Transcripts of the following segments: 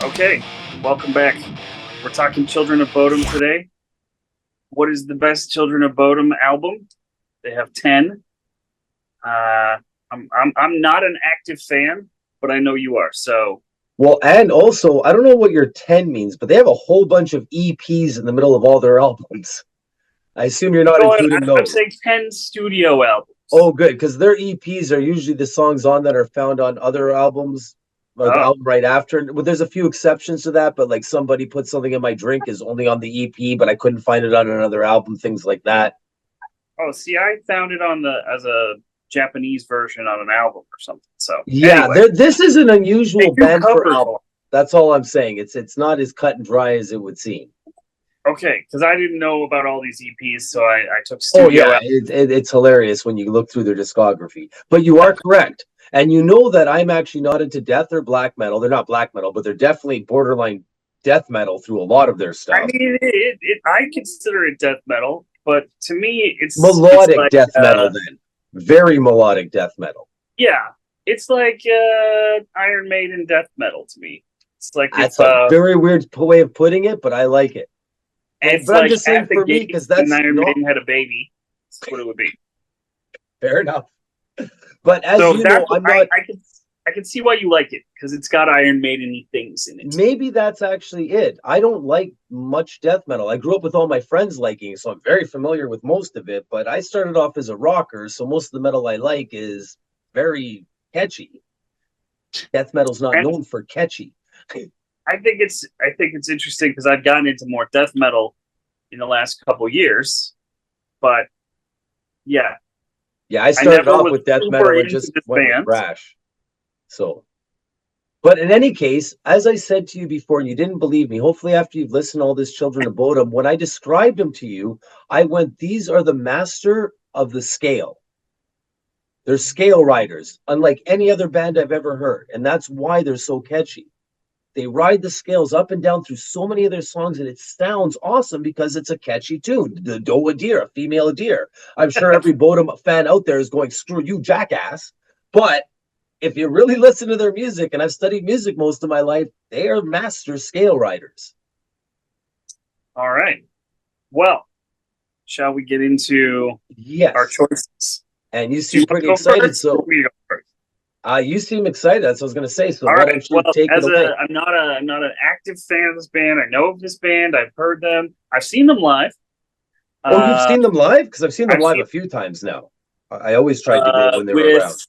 Okay, welcome back. We're talking Children of Bodom today. What is the best Children of Bodom album? They have 10. I'm not an active fan, but I know you are. So Well, and also, I don't know what your 10 means, but they have a whole bunch of EPs in the middle of all their albums. I assume you're not including I'm those. saying 10 studio albums. Oh, good, because their EPs are usually the songs on that are found on other albums, or the album right after. Well, there's a few exceptions to that, but like somebody put something in my drink is only on the EP, but I couldn't find it on another album, things like that. Oh, see, I found it on as a Japanese version on an album or something. So yeah, anyway, this is an unusual band for album. album. That's all I'm saying. It's not as cut and dry as it would seem. Okay, because I didn't know about all these EPs, so I took studio. Oh yeah, it's hilarious when you look through their discography. But you are correct, and you know that I'm actually not into death or black metal. They're not black metal, but they're definitely borderline death metal through a lot of their stuff. I mean, I consider it death metal, but to me, it's melodic like, death metal. Then very melodic death metal. Yeah, it's like Iron Maiden death metal to me. It's like that's a very weird way of putting it, but I like it. And but like I'm just saying for me, because that's Iron Maiden had a baby. That's what it would be. Fair enough. But as so you know, I'm not. I can see why you like it because it's got Iron Maiden-y things in it. Maybe that's actually it. I don't like much death metal. I grew up with all my friends liking it, so I'm very familiar with most of it. But I started off as a rocker, so most of the metal I like is very catchy. Death metal's not known for catchy. I think it's interesting because I've gotten into more death metal in the last couple years, but yeah, I started off with death metal and just went with thrash. So, but in any case, as I said to you before, and you didn't believe me. Hopefully, after you've listened to all this Children of Bodom, when I described them to you, I went, "These are the master of the scale. They're scale riders, unlike any other band I've ever heard, and that's why they're so catchy." They ride the scales up and down through so many of their songs, and it sounds awesome because it's a catchy tune. The doe a deer, a female a deer. I'm sure every Bodom fan out there is going, "Screw you, jackass." But if you really listen to their music, and I've studied music most of my life, they are master scale riders. All right. Well, shall we get into our choices? And you seem pretty excited, so you seem excited. That's what I was going to say. So why don't you take it away? I'm not an active fan of this band. I know of this band. I've heard them. I've seen them live. Oh, you've seen them live? Because I've seen them live a few times now. I always tried to go when they were around.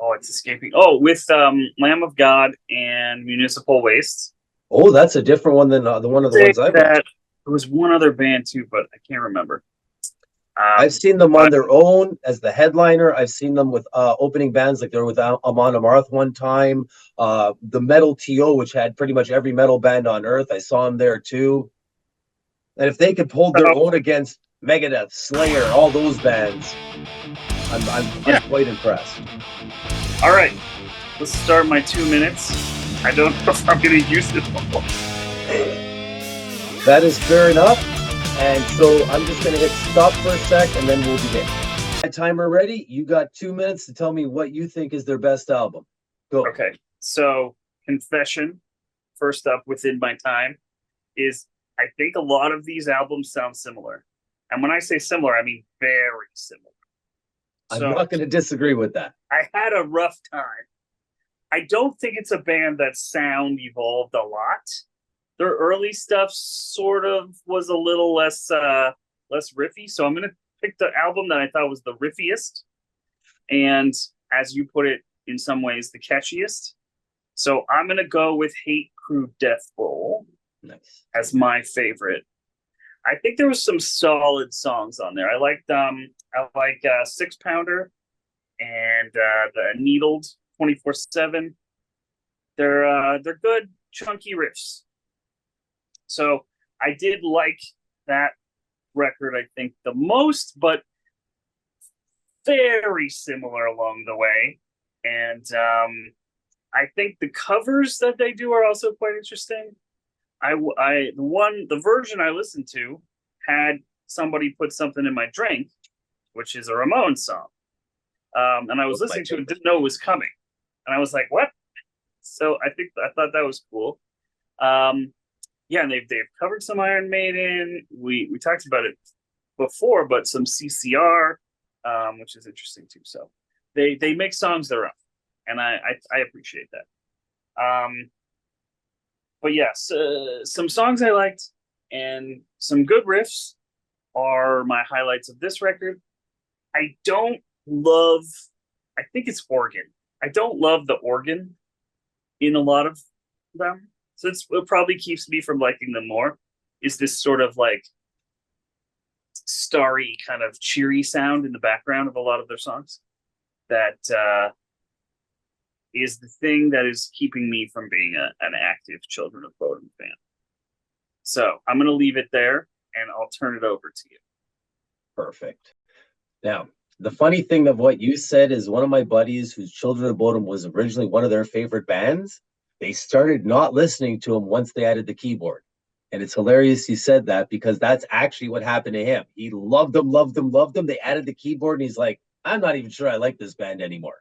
Oh, it's escaping. Oh, with Lamb of God and Municipal Waste. Oh, that's a different one than the one of the ones I've watched. There was one other band too, but I can't remember. I've seen them on their own as the headliner. I've seen them with opening bands, like they were with Amon Amarth one time. The Metal TO, which had pretty much every metal band on earth, I saw them there too. And if they could hold their own against Megadeth, Slayer, all those bands, I'm quite impressed. All right, let's start my 2 minutes. I don't know if I'm going to use it all. That is fair enough. And so I'm just going to hit stop for a sec, and then we'll begin. My timer ready? You got 2 minutes to tell me what you think is their best album. Go. Okay, so Confession, first up within my time, is I think a lot of these albums sound similar. And when I say similar, I mean very similar. I'm not going to disagree with that. I had a rough time. I don't think it's a band that sound evolved a lot. Their early stuff sort of was a little less riffy, so I'm going to pick the album that I thought was the riffiest, and as you put it, in some ways, the catchiest. So I'm going to go with Hate Crew Death Bowl as my favorite. I think there was some solid songs on there. I like Six Pounder and the Needled 24/7. They're good, chunky riffs. So I did like that record, I think, the most, but very similar along the way. And I think the covers that they do are also quite interesting. The version I listened to had somebody put something in my drink, which is a Ramones song. And I was listening to it and didn't know it was coming. And I was like, what? So I thought that was cool. Yeah, and they've covered some Iron Maiden. We talked about it before, but some CCR, which is interesting too. So they make songs their own, and I appreciate that. But yes, some songs I liked and some good riffs are my highlights of this record. I think it's organ. I don't love the organ in a lot of them. So it probably keeps me from liking them more, is this sort of like starry kind of cheery sound in the background of a lot of their songs. That is the thing that is keeping me from being an active Children of Bodom fan. So I'm going to leave it there, and I'll turn it over to you. Perfect. Now, the funny thing of what you said is one of my buddies whose Children of Bodom was originally one of their favorite bands, they started not listening to him once they added the keyboard. And it's hilarious you said that, because that's actually what happened to him. He loved them. They added the keyboard, and he's like, I'm not even sure I like this band anymore.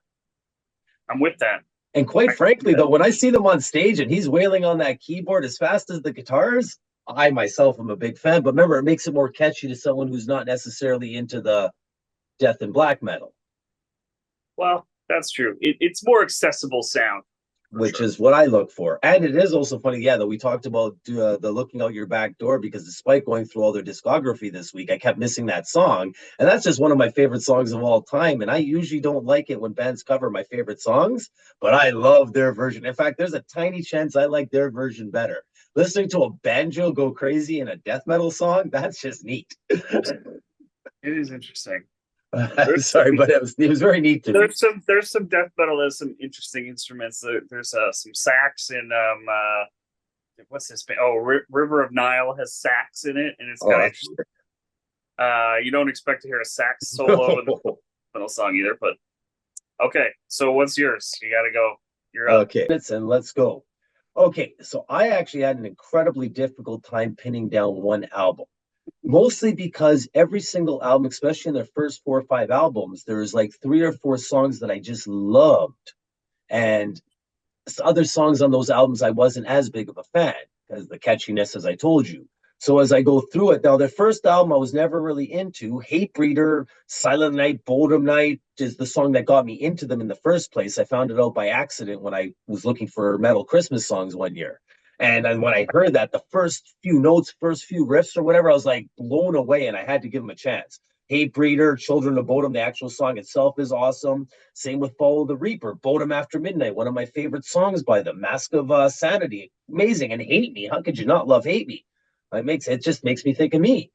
I'm with that. And quite frankly, though, when I see them on stage and he's wailing on that keyboard as fast as the guitars, I myself am a big fan. But remember, it makes it more catchy to someone who's not necessarily into the death and black metal. Well, that's true. It's more accessible sound. Which is what I look for. And it is also funny, that we talked about the looking out your back door, because despite going through all their discography this week, I kept missing that song. And that's just one of my favorite songs of all time. And I usually don't like it when bands cover my favorite songs, but I love their version. In fact, there's a tiny chance I like their version better. Listening to a banjo go crazy in a death metal song, that's just neat. It is interesting. Sorry, but it was very neat to me. There's some death metal. There's some interesting instruments. There's some sax in what's this band? Oh, River of Nile has sax in it, and it's kind of interesting. You don't expect to hear a sax solo in the metal song either, but okay. So what's yours? You got to go. You're up. Okay, and let's go. Okay, so I actually had an incredibly difficult time pinning down one album. Mostly because every single album, especially in their first 4 or 5 albums, there's like 3 or 4 songs that I just loved. And other songs on those albums, I wasn't as big of a fan because the catchiness, as I told you. So as I go through it, now their first album I was never really into. Hatebreeder, Silent Night, Bodom Night is the song that got me into them in the first place. I found it out by accident when I was looking for metal Christmas songs one year. And then when I heard that, the first few notes, first few riffs or whatever, I was like blown away, and I had to give them a chance. Hatebreeder, Children of Bodom, the actual song itself is awesome. Same with Follow the Reaper, Bodom After Midnight, one of my favorite songs by them. Mask of Sanity, amazing. And Hate Me, how could you not love Hate Me? It just makes me think of me.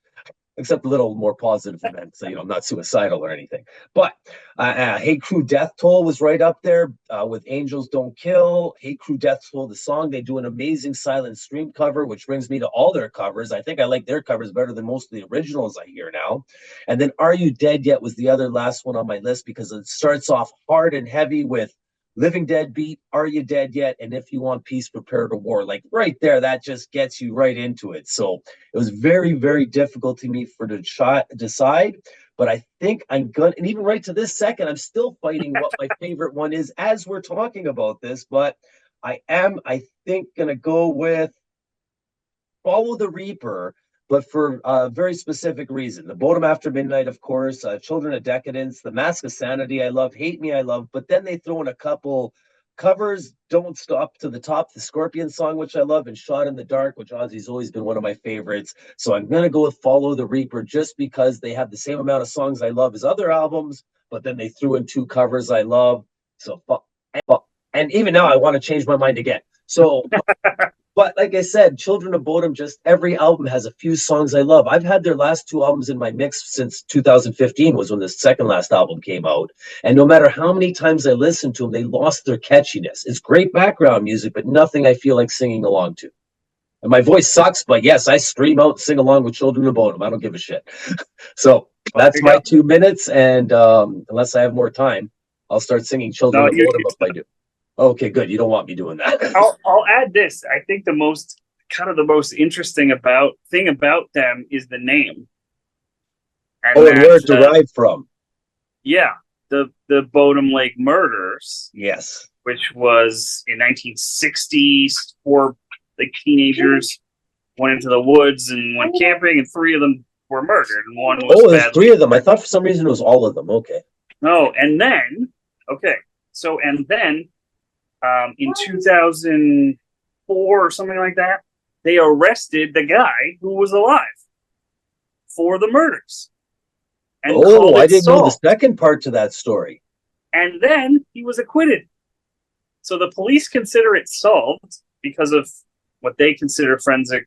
Except a little more positive events, so, I'm not suicidal or anything. But Hate Crew Death Toll was right up there with Angels Don't Kill. Hate Crew Death Toll, the song, they do an amazing Silent Stream cover, which brings me to all their covers. I think I like their covers better than most of the originals I hear now. And then Are You Dead Yet was the other last one on my list, because it starts off hard and heavy with Living Dead Beat, Are You Dead Yet? And If You Want Peace, Prepare to War. Like right there, that just gets you right into it. So it was very, very difficult to me to decide. But I think I'm good. And even right to this second, I'm still fighting what my favorite one is as we're talking about this. But I think, going to go with Follow the Reaper, but for a very specific reason. The Bodom After Midnight, of course, Children of Decadence, The Mask of Sanity, I love, Hate Me, I love, but then they throw in a couple covers, Don't Stop to the Top, the Scorpion song, which I love, and Shot in the Dark, which Ozzy's always been one of my favorites. So I'm going to go with Follow the Reaper just because they have the same amount of songs I love as other albums, but then they threw in 2 covers I love. So, and even now I want to change my mind again. So... But like I said, Children of Bodom, just every album has a few songs I love. I've had their last 2 albums in my mix since 2015 was when the second last album came out. And no matter how many times I listened to them, they lost their catchiness. It's great background music, but nothing I feel like singing along to. And my voice sucks, but yes, I scream out and sing along with Children of Bodom. I don't give a shit. So that's my 2 minutes. And unless I have more time, I'll start singing Children of Bodom if I do. Okay, good. You don't want me doing that. I'll add this. I think the most interesting thing about them is the name. And and where it derived from? Yeah, the Bodom Lake murders. Yes, which was in 1960. 4 like teenagers went into the woods and went camping, and 3 of them were murdered, and 1 was there's 3 of them. I thought for some reason it was all of them. Okay. No, and then in 2004 or something like that, they arrested the guy who was alive for the murders. And I didn't know the second part to that story. And then he was acquitted. So the police consider it solved because of what they consider forensic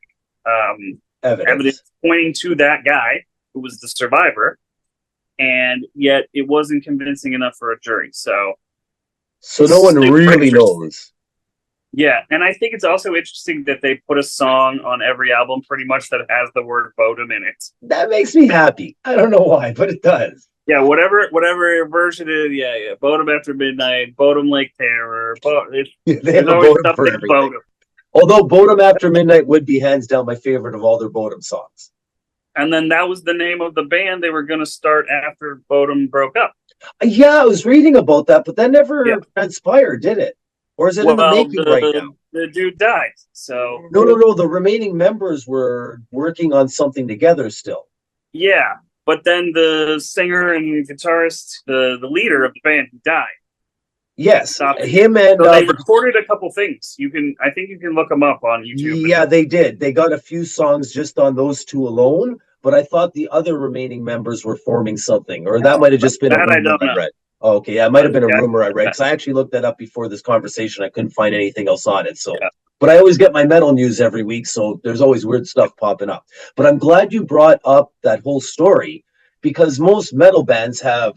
evidence pointing to that guy who was the survivor, and yet it wasn't convincing enough for a jury. So no one really knows. Yeah, and I think it's also interesting that they put a song on every album pretty much that has the word Bodom in it. That makes me happy. I don't know why, but it does. Yeah, whatever version it is, yeah. Bodom After Midnight, Bodom Lake Terror. They have a Bodom for everything. Bodom. Although Bodom After Midnight would be hands down my favorite of all their Bodom songs. And then that was the name of the band they were going to start after Bodom broke up. Yeah, I was reading about that, but that never transpired, did it? Or is it in the making right now? The dude died, so... No. The remaining members were working on something together still. Yeah, but then the singer and guitarist, the leader of the band, died. Yes, him and... So they recorded a couple things. I think you can look them up on YouTube. Yeah, they did. They got a few songs just on those 2 alone, but I thought the other remaining members were forming something, or that might have just been a rumor I read. Oh, okay, yeah, it might have been a rumor I read, because I actually looked that up before this conversation. I couldn't find anything else on it, so... Yeah. But I always get my metal news every week, so there's always weird stuff popping up. But I'm glad you brought up that whole story, because most metal bands have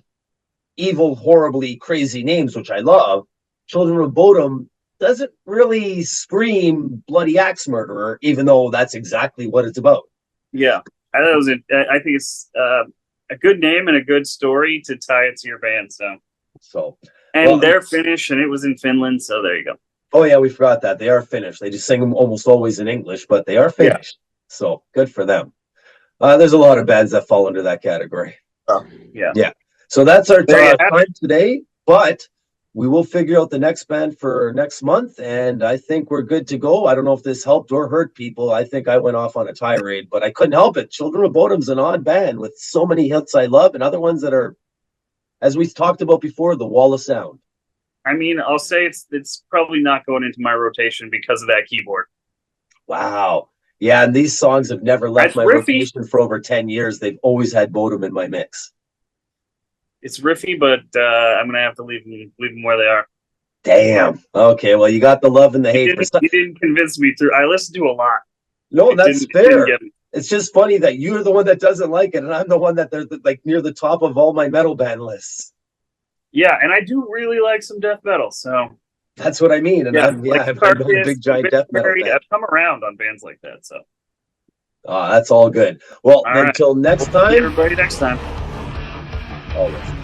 evil, horribly crazy names, which I love. Children of Bodom doesn't really scream bloody axe murderer, even though that's exactly what it's about. Yeah, I think it's... a good name and a good story to tie it to your band. They're Finnish, and it was in Finland, so there you go. Oh yeah, we forgot that they are Finnish. They just sing them almost always in English, but they are Finnish. Yeah. So good for them. There's a lot of bands that fall under that category. Yeah. So that's our time today, but we will figure out the next band for next month, and I think we're good to go. I don't know if this helped or hurt people. I think I went off on a tirade, but I couldn't help it. Children of Bodom's an odd band with so many hits I love, and other ones that are, as we talked about before, the wall of sound. I mean, I'll say it's probably not going into my rotation because of that keyboard. Wow. Yeah, and these songs have never left my rotation for over 10 years. They've always had Bodom in my mix. It's riffy, but I'm gonna have to leave them where they are. Damn. Okay. Well, you got the love and the hate for stuff. You didn't convince me through. I listened to a lot. No, that's fair. It's just funny that you're the one that doesn't like it, and I'm the one that they're like near the top of all my metal band lists. Yeah, and I do really like some death metal. So that's what I mean. And I'm a big giant death metal fan. I've come around on bands like that. So that's all good. Well, until next time. See everybody next time. Always.